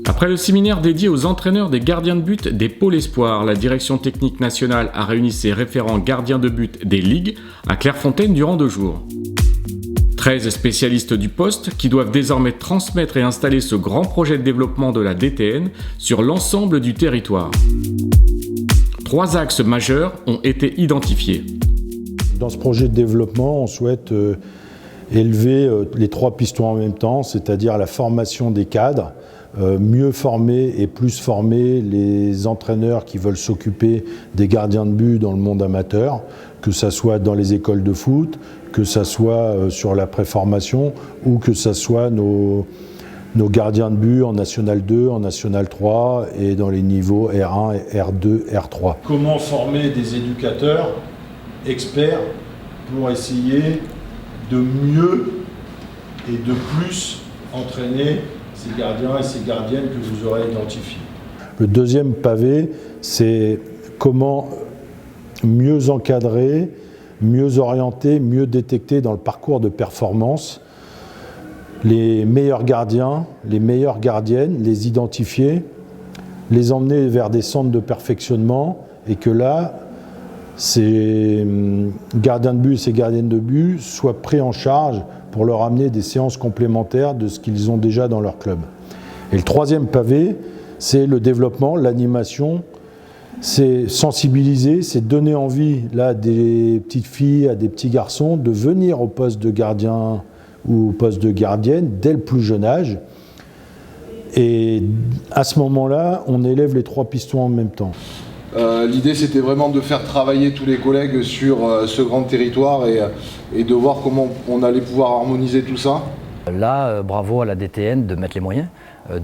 Après le séminaire dédié aux entraîneurs des gardiens de but des pôles espoirs, la direction technique nationale a réuni ses référents gardiens de but des ligues à Clairefontaine durant 2 jours. 13 spécialistes du poste qui doivent désormais transmettre et installer ce grand projet de développement de la DTN sur l'ensemble du territoire. 3 axes majeurs ont été identifiés. Dans ce projet de développement, on souhaite élever les 3 pistons en même temps, c'est-à-dire la formation des cadres, mieux former et plus former les entraîneurs qui veulent s'occuper des gardiens de but dans le monde amateur, que ça soit dans les écoles de foot, que ça soit sur la préformation ou que ça soit nos gardiens de but en National 2, en National 3 et dans les niveaux R1, R2, R3. Comment former des éducateurs experts pour essayer de mieux et de plus entraîner ces gardiens et ces gardiennes que vous aurez identifiés. Le deuxième pavé, c'est comment mieux encadrer, mieux orienter, mieux détecter dans le parcours de performance les meilleurs gardiens, les meilleures gardiennes, les identifier, les emmener vers des centres de perfectionnement et que là, ces gardiens de but et ces gardiennes de but soient pris en charge pour leur amener des séances complémentaires de ce qu'ils ont déjà dans leur club. Et le troisième pavé, c'est le développement, l'animation, c'est sensibiliser, c'est donner envie là, à des petites filles, à des petits garçons de venir au poste de gardien ou au poste de gardienne dès le plus jeune âge. Et à ce moment-là, on élève les 3 pistons en même temps. L'idée, c'était vraiment de faire travailler tous les collègues sur ce grand territoire et de voir comment on allait pouvoir harmoniser tout ça. Là, bravo à la DTN de mettre les moyens,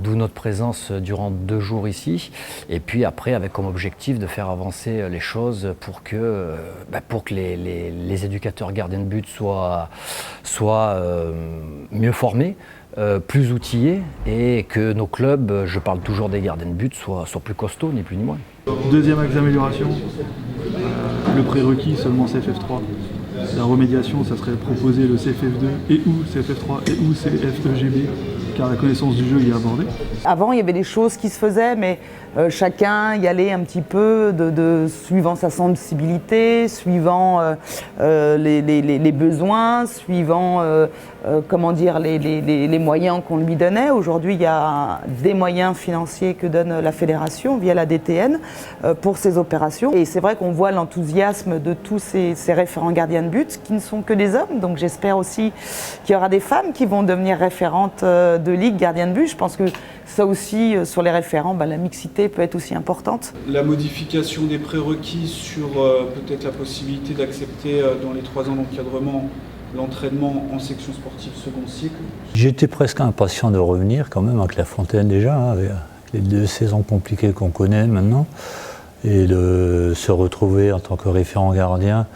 d'où notre présence durant 2 jours ici. Et puis après, avec comme objectif de faire avancer les choses pour que les éducateurs gardiens de but soient mieux formés, plus outillés et que nos clubs, je parle toujours des gardiens de but, soient plus costauds, ni plus ni moins. Deuxième axe d'amélioration, le prérequis seulement CFF3. La remédiation, ça serait proposer le CFF2 et ou CFF3 et ou CFEGB, car la connaissance du jeu y est abordée. Avant, il y avait des choses qui se faisaient, mais chacun y allait un petit peu suivant sa sensibilité, suivant les besoins, suivant les moyens qu'on lui donnait. Aujourd'hui, il y a des moyens financiers que donne la fédération via la DTN pour ces opérations. Et c'est vrai qu'on voit l'enthousiasme de tous ces référents gardiens de but qui ne sont que des hommes. Donc j'espère aussi qu'il y aura des femmes qui vont devenir référentes de ligue gardiens de but. Je pense que ça aussi, sur les référents, la mixité peut être aussi importante. La modification des prérequis sur peut-être la possibilité d'accepter dans les 3 ans d'encadrement l'entraînement en section sportive second cycle. J'étais presque impatient de revenir quand même à Clairefontaine déjà, avec les 2 saisons compliquées qu'on connaît maintenant, et de se retrouver en tant que référent gardien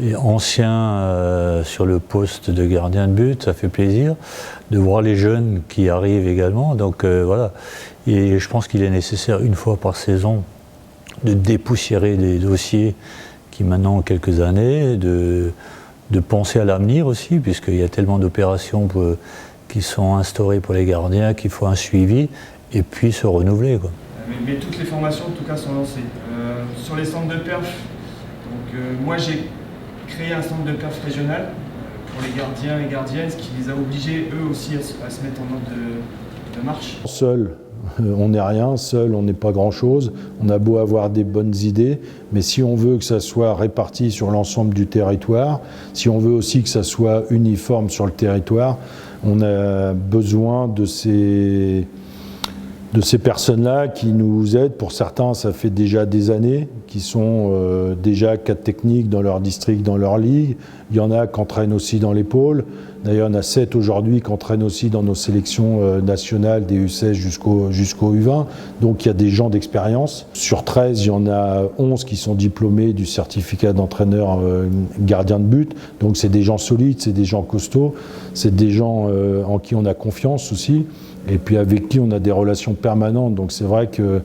et ancien sur le poste de gardien de but, ça fait plaisir de voir les jeunes qui arrivent également. Donc voilà, et je pense qu'il est nécessaire 1 fois par saison de dépoussiérer des dossiers qui maintenant ont quelques années, de penser à l'avenir aussi, puisqu'il y a tellement d'opérations qui sont instaurées pour les gardiens qu'il faut un suivi et puis se renouveler, quoi. Mais toutes les formations en tout cas sont lancées. Sur les centres de perf, moi j'ai créé un centre de perf régional pour les gardiens et gardiennes, ce qui les a obligés eux aussi à se mettre en ordre de marche. Seul, on n'est rien, seul, on n'est pas grand-chose. On a beau avoir des bonnes idées, mais si on veut que ça soit réparti sur l'ensemble du territoire, si on veut aussi que ça soit uniforme sur le territoire, on a besoin de ces personnes-là qui nous aident. Pour certains, ça fait déjà des années, qui sont déjà cadres techniques dans leur district, dans leur ligue. Il y en a qui entraînent aussi dans les pôles. D'ailleurs, il y en a 7 aujourd'hui qui entraînent aussi dans nos sélections nationales des U16 jusqu'au U20. Donc il y a des gens d'expérience. Sur 13, il y en a 11 qui sont diplômés du certificat d'entraîneur gardien de but. Donc c'est des gens solides, c'est des gens costauds, c'est des gens en qui on a confiance aussi, et puis avec qui on a des relations permanentes. Donc c'est vrai que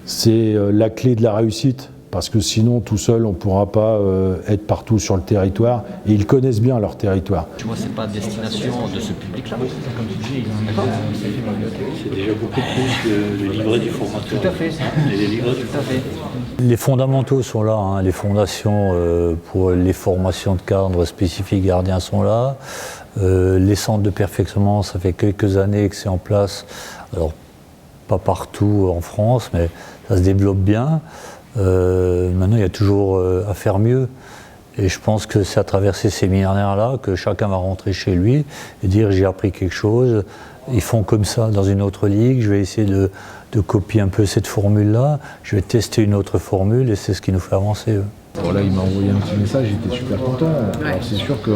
c'est la clé de la réussite parce que sinon, tout seul, on ne pourra pas être partout sur le territoire. Et ils connaissent bien leur territoire. Tu vois, c'est pas à destination de ce public-là. Comme tu dis, c'est déjà beaucoup plus le livret du formateur. Tout à fait. Tout à fait. Les fondamentaux sont là, hein. Les fondations pour les formations de cadres spécifiques gardiens sont là. Les centres de perfectionnement, ça fait quelques années que c'est en place. Alors, pas partout en France, mais ça se développe bien. Maintenant, il y a toujours à faire mieux. Et je pense que c'est à travers ces séminaires-là que chacun va rentrer chez lui et dire j'ai appris quelque chose. Ils font comme ça dans une autre ligue. Je vais essayer de copier un peu cette formule-là. Je vais tester une autre formule et c'est ce qui nous fait avancer. Eux. Voilà, il m'a envoyé un petit message, j'étais super content. Ouais. Alors c'est sûr que...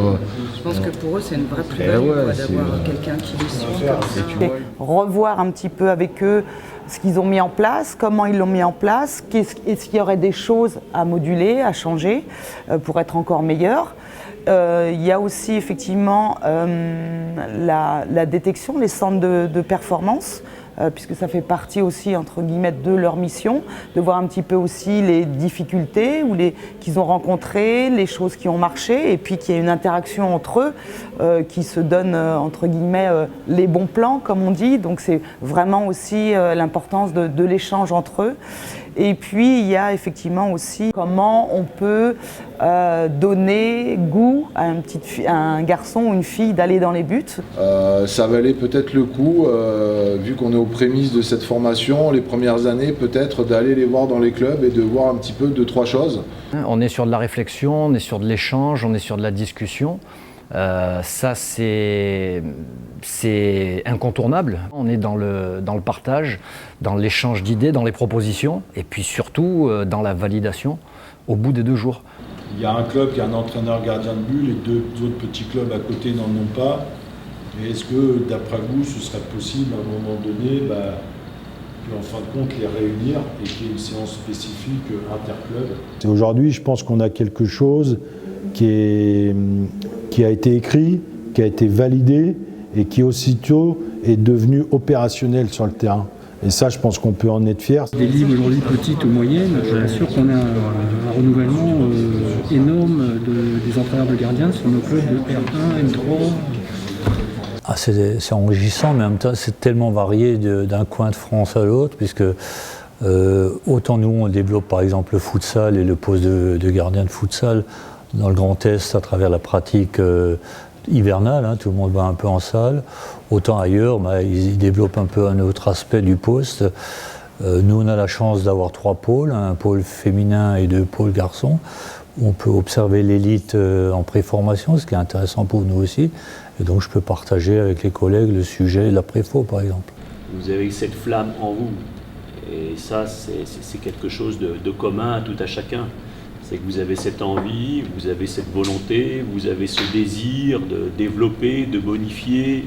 Je pense que pour eux, c'est une vraie plus-value d'avoir quelqu'un qui les suit comme ça. Revoir un petit peu avec eux ce qu'ils ont mis en place, comment ils l'ont mis en place, est-ce qu'il y aurait des choses à moduler, à changer pour être encore meilleur. Il y a aussi effectivement la détection, les centres de performance, puisque ça fait partie aussi, entre guillemets, de leur mission, de voir un petit peu aussi les difficultés qu'ils ont rencontrées, les choses qui ont marché, et puis qu'il y ait une interaction entre eux qui se donnent, entre guillemets, les bons plans, comme on dit. Donc c'est vraiment aussi l'importance de l'échange entre eux. Et puis il y a effectivement aussi comment on peut donner goût à un garçon ou une fille d'aller dans les buts. Ça valait peut-être le coup, vu qu'on est aux prémices de cette formation, les premières années peut-être d'aller les voir dans les clubs et de voir un petit peu 2-3 choses. On est sur de la réflexion, on est sur de l'échange, on est sur de la discussion. Ça c'est incontournable. On est dans le partage, dans l'échange d'idées, dans les propositions et puis surtout dans la validation au bout des 2 jours. Il y a un club qui a un entraîneur gardien de but, les 2 autres petits clubs à côté n'en ont pas. Et est-ce que, d'après vous, ce serait possible à un moment donné en fin de compte les réunir et qu'il y ait une séance spécifique interclub? Aujourd'hui, je pense qu'on a quelque chose qui a été écrit, qui a été validé et qui aussitôt est devenu opérationnel sur le terrain. Et ça, je pense qu'on peut en être fier. Des ligues aujourd'hui petites ou moyennes, je suis pas sûr qu'on a un renouvellement énorme des entraîneurs de gardiens sur nos clubs de R1, M3. Ah, c'est enrichissant, mais en même temps, c'est tellement varié d'un coin de France à l'autre, puisque autant nous, on développe par exemple le futsal et le poste de gardien de futsal dans le Grand Est à travers la pratique hivernale, hein, tout le monde va un peu en salle. Autant ailleurs, ils développent un peu un autre aspect du poste. Nous, on a la chance d'avoir 3 pôles, un pôle féminin et 2 pôles garçons. On peut observer l'élite en préformation, ce qui est intéressant pour nous aussi. Et donc, je peux partager avec les collègues le sujet de la préfo, par exemple. Vous avez cette flamme en vous. Et ça, c'est quelque chose de commun à tout à chacun. C'est que vous avez cette envie, vous avez cette volonté, vous avez ce désir de développer, de bonifier,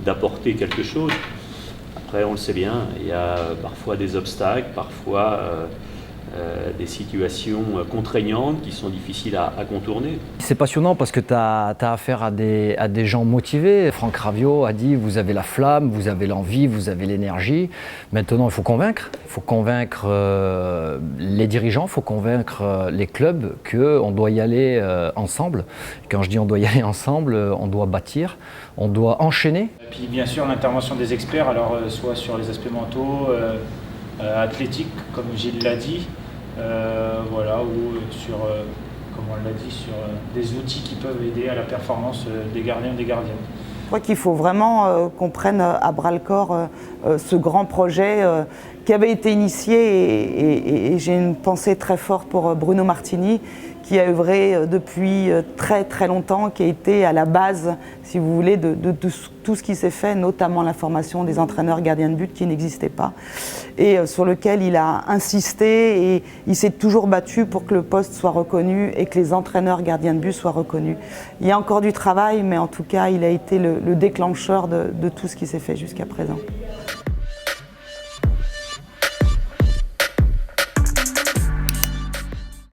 d'apporter quelque chose. Après, on le sait bien, il y a parfois des obstacles, parfois des situations contraignantes qui sont difficiles à contourner. C'est passionnant parce que tu as affaire à des gens motivés. Franck Raviot a dit vous avez la flamme, vous avez l'envie, vous avez l'énergie. Maintenant, il faut convaincre. Il faut convaincre les dirigeants, il faut convaincre les clubs qu'on doit y aller ensemble. Quand je dis on doit y aller ensemble, on doit bâtir, on doit enchaîner. Et puis bien sûr l'intervention des experts, alors soit sur les aspects mentaux, athlétiques, comme Gilles l'a dit, ou sur, comme on l'a dit, sur des outils qui peuvent aider à la performance des gardiens et des gardiennes. Je crois qu'il faut vraiment qu'on prenne à bras-le-corps ce grand projet qui avait été initié et j'ai une pensée très forte pour Bruno Martini qui a œuvré depuis très très longtemps, qui a été à la base, si vous voulez, de tout ce qui s'est fait, notamment la formation des entraîneurs gardiens de but qui n'existaient pas, et sur lequel il a insisté et il s'est toujours battu pour que le poste soit reconnu et que les entraîneurs gardiens de but soient reconnus. Il y a encore du travail, mais en tout cas, il a été le déclencheur de tout ce qui s'est fait jusqu'à présent.